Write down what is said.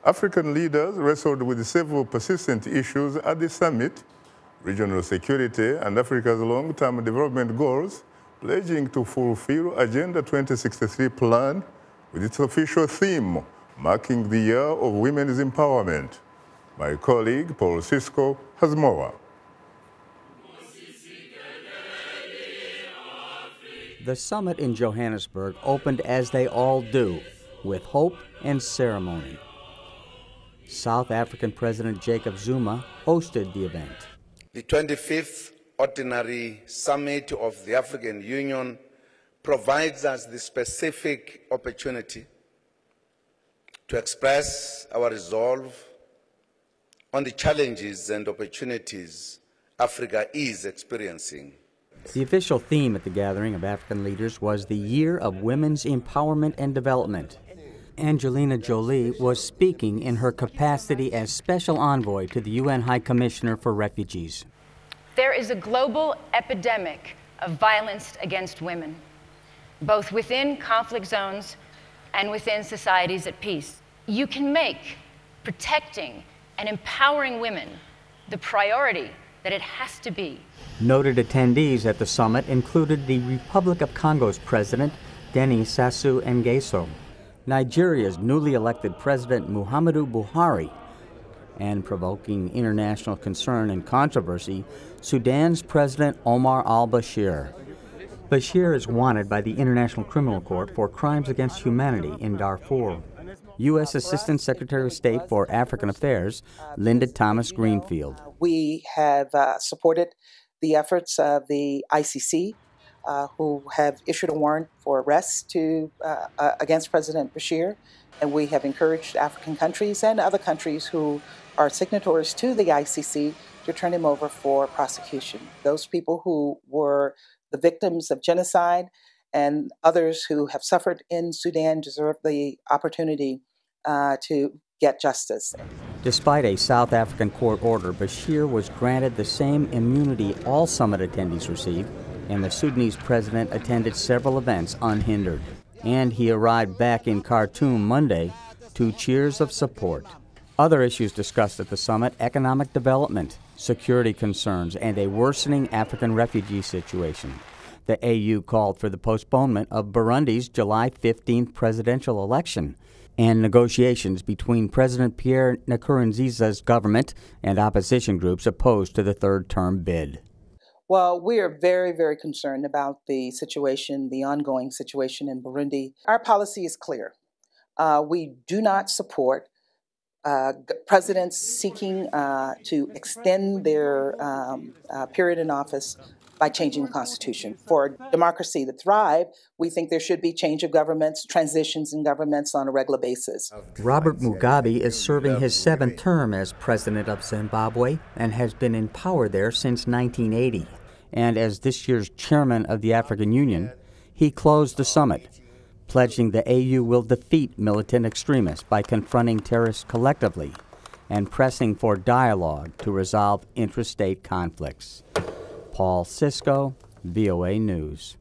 African leaders wrestled with several persistent issues at the summit: regional security and Africa's long-term development goals, pledging to fulfill Agenda 2063 plan with its official theme, marking the year of women's empowerment. My colleague, Paul Ssisco, has more. The summit in Johannesburg opened as they all do, with hope and ceremony. South African President Jacob Zuma hosted the event. The 25th Ordinary Summit of the African Union provides us the specific opportunity to express our resolve on the challenges and opportunities Africa is experiencing. The official theme at the gathering of African leaders was the Year of Women's Empowerment and Development. Angelina Jolie was speaking in her capacity as Special Envoy to the UN High Commissioner for Refugees. There is a global epidemic of violence against women, both within conflict zones and within societies at peace. You can make protecting and empowering women the priority that it has to be. Noted attendees at the summit included the Republic of Congo's President, Denis Sassou Nguesso, Nigeria's newly elected President Muhammadu Buhari, and provoking international concern and controversy, Sudan's President Omar Al-Bashir. Bashir is wanted by the International Criminal Court for crimes against humanity in Darfur. U.S. Assistant Secretary of State for African Affairs, Linda Thomas Greenfield. We have supported the efforts of the ICC, who have issued a warrant for arrest against President Bashir, and we have encouraged African countries and other countries who are signatories to the ICC to turn him over for prosecution. Those people who were the victims of genocide and others who have suffered in Sudan deserve the opportunity to get justice. Despite a South African court order, Bashir was granted the same immunity all summit attendees received, and the Sudanese president attended several events unhindered. And he arrived back in Khartoum Monday to cheers of support. Other issues discussed at the summit: economic development, security concerns, and a worsening African refugee situation. The AU called for the postponement of Burundi's July 15th presidential election and negotiations between President Pierre Nkurunziza's government and opposition groups opposed to the third-term bid. Well, we are very, very concerned about the situation, the ongoing situation in Burundi. Our policy is clear. We do not support presidents seeking to extend their period in office by changing the Constitution. For democracy to thrive, we think there should be change of governments, transitions in governments on a regular basis. Robert Mugabe is serving his 7th term as president of Zimbabwe and has been in power there since 1980. And as this year's chairman of the African Union, he closed the summit, pledging the AU will defeat militant extremists by confronting terrorists collectively and pressing for dialogue to resolve intrastate conflicts. Paul Ssisco, VOA News.